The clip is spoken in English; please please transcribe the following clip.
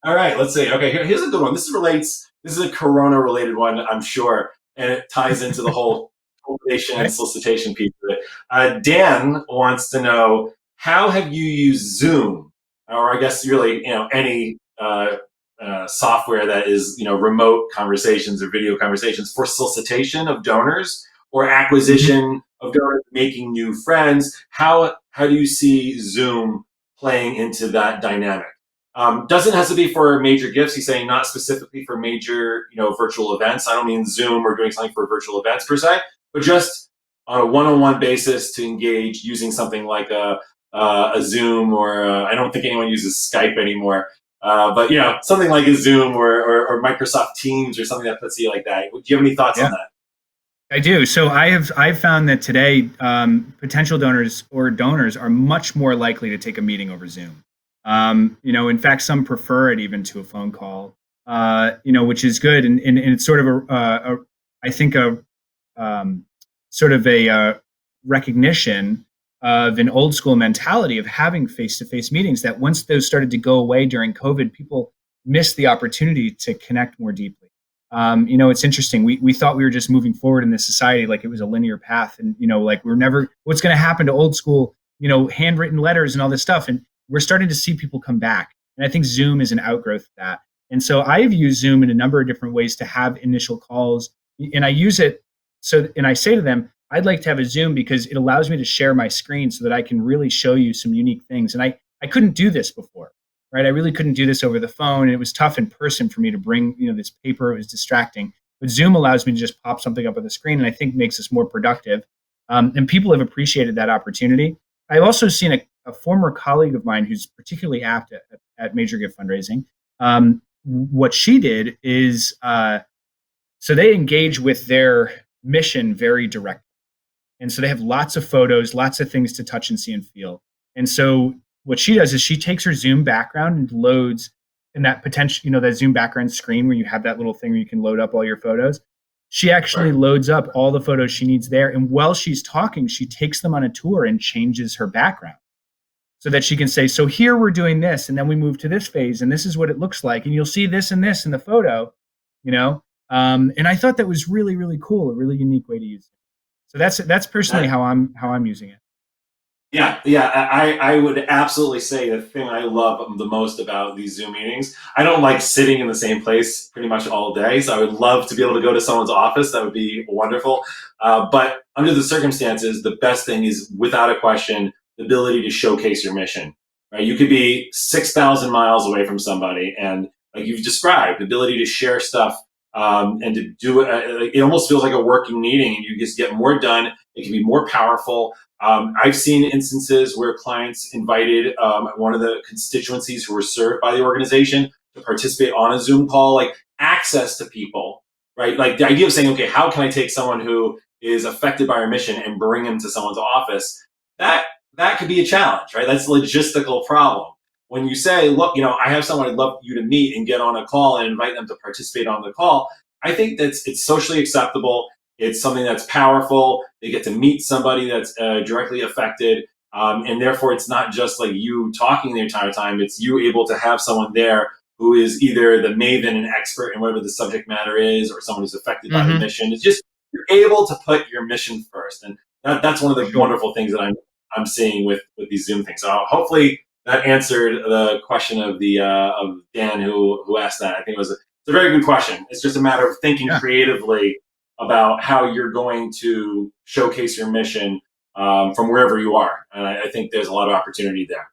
All right, let's see. Okay, here's a good one. This is a Corona related one, I'm sure, and it ties into the whole cultivation and Okay. solicitation piece of it. Dan wants to know, how have you used Zoom, or I guess really, any software that is, remote conversations or video conversations for solicitation of donors or Mhm. acquisition of donors, making new friends. How do you see Zoom playing into that dynamic? Doesn't have to be for major gifts. He's saying not specifically for major, virtual events. I don't mean Zoom or doing something for virtual events per se, but just on a one-on-one basis to engage using something like a Zoom or I don't think anyone uses Skype anymore. But something like a Zoom or Microsoft Teams or something that puts you like that. Do you have any thoughts on Yeah. that? I do. So I've found that today potential donors or donors are much more likely to take a meeting over Zoom. In fact, some prefer it even to a phone call. Which is good, and it's sort of I think a sort of a recognition of an old school mentality of having face to face meetings. That once those started to go away during COVID, people missed the opportunity to connect more deeply. It's interesting. We thought we were just moving forward in this society like it was a linear path, and like we're never. What's going to happen to old school, handwritten letters and all this stuff? And we're starting to see people come back, and I think Zoom is an outgrowth of that. And so I've used Zoom in a number of different ways to have initial calls, and I use it and I say to them, I'd like to have a Zoom because it allows me to share my screen so that I can really show you some unique things. And I couldn't do this before, right? I really couldn't do this over the phone. And it was tough in person for me to bring, this paper. It was distracting. But Zoom allows me to just pop something up on the screen, and I think makes us more productive. And people have appreciated that opportunity. I've also seen a former colleague of mine who's particularly apt at major gift fundraising. What she did is so they engage with their mission very directly. And so they have lots of photos, lots of things to touch and see and feel. And so what she does is she takes her Zoom background and loads in that potential, that Zoom background screen where you have that little thing where you can load up all your photos. She actually Right. loads up all the photos she needs there. And while she's talking, she takes them on a tour and changes her background so that she can say, so here we're doing this, and then we move to this phase, and this is what it looks like. And you'll see this and this in the photo, you know? And I thought that was really, really cool, a really unique way to use it. So that's personally That how I'm using it. Yeah. I would absolutely say the thing I love the most about these Zoom meetings, I don't like sitting in the same place pretty much all day. So I would love to be able to go to someone's office. That would be wonderful. But under the circumstances, the best thing is, without a question, the ability to showcase your mission. Right? You could be 6,000 miles away from somebody, and like you've described, the ability to share stuff and to do it, it almost feels like a working meeting, and you just get more done. It can be more powerful. I've seen instances where clients invited one of the constituencies who were served by the organization to participate on a Zoom call, like access to people, right? Like the idea of saying, okay, how can I take someone who is affected by our mission and bring him to someone's office? That that could be a challenge, right? That's a logistical problem. When you say, look, I have someone I'd love you to meet and get on a call and invite them to participate on the call, I think it's socially acceptable. It's something that's powerful. They get to meet somebody that's directly affected. And therefore, it's not just like you talking the entire time. It's you able to have someone there who is either the maven and expert in whatever the subject matter is, or someone who's affected by the Mm-hmm. mission. It's just you're able to put your mission first. And that's one of the Sure. wonderful things that I'm seeing with these Zoom things. So hopefully that answered the question of Dan who asked that. I think it's a very good question. It's just a matter of thinking Yeah. creatively about how you're going to showcase your mission from wherever you are. And I think there's a lot of opportunity there.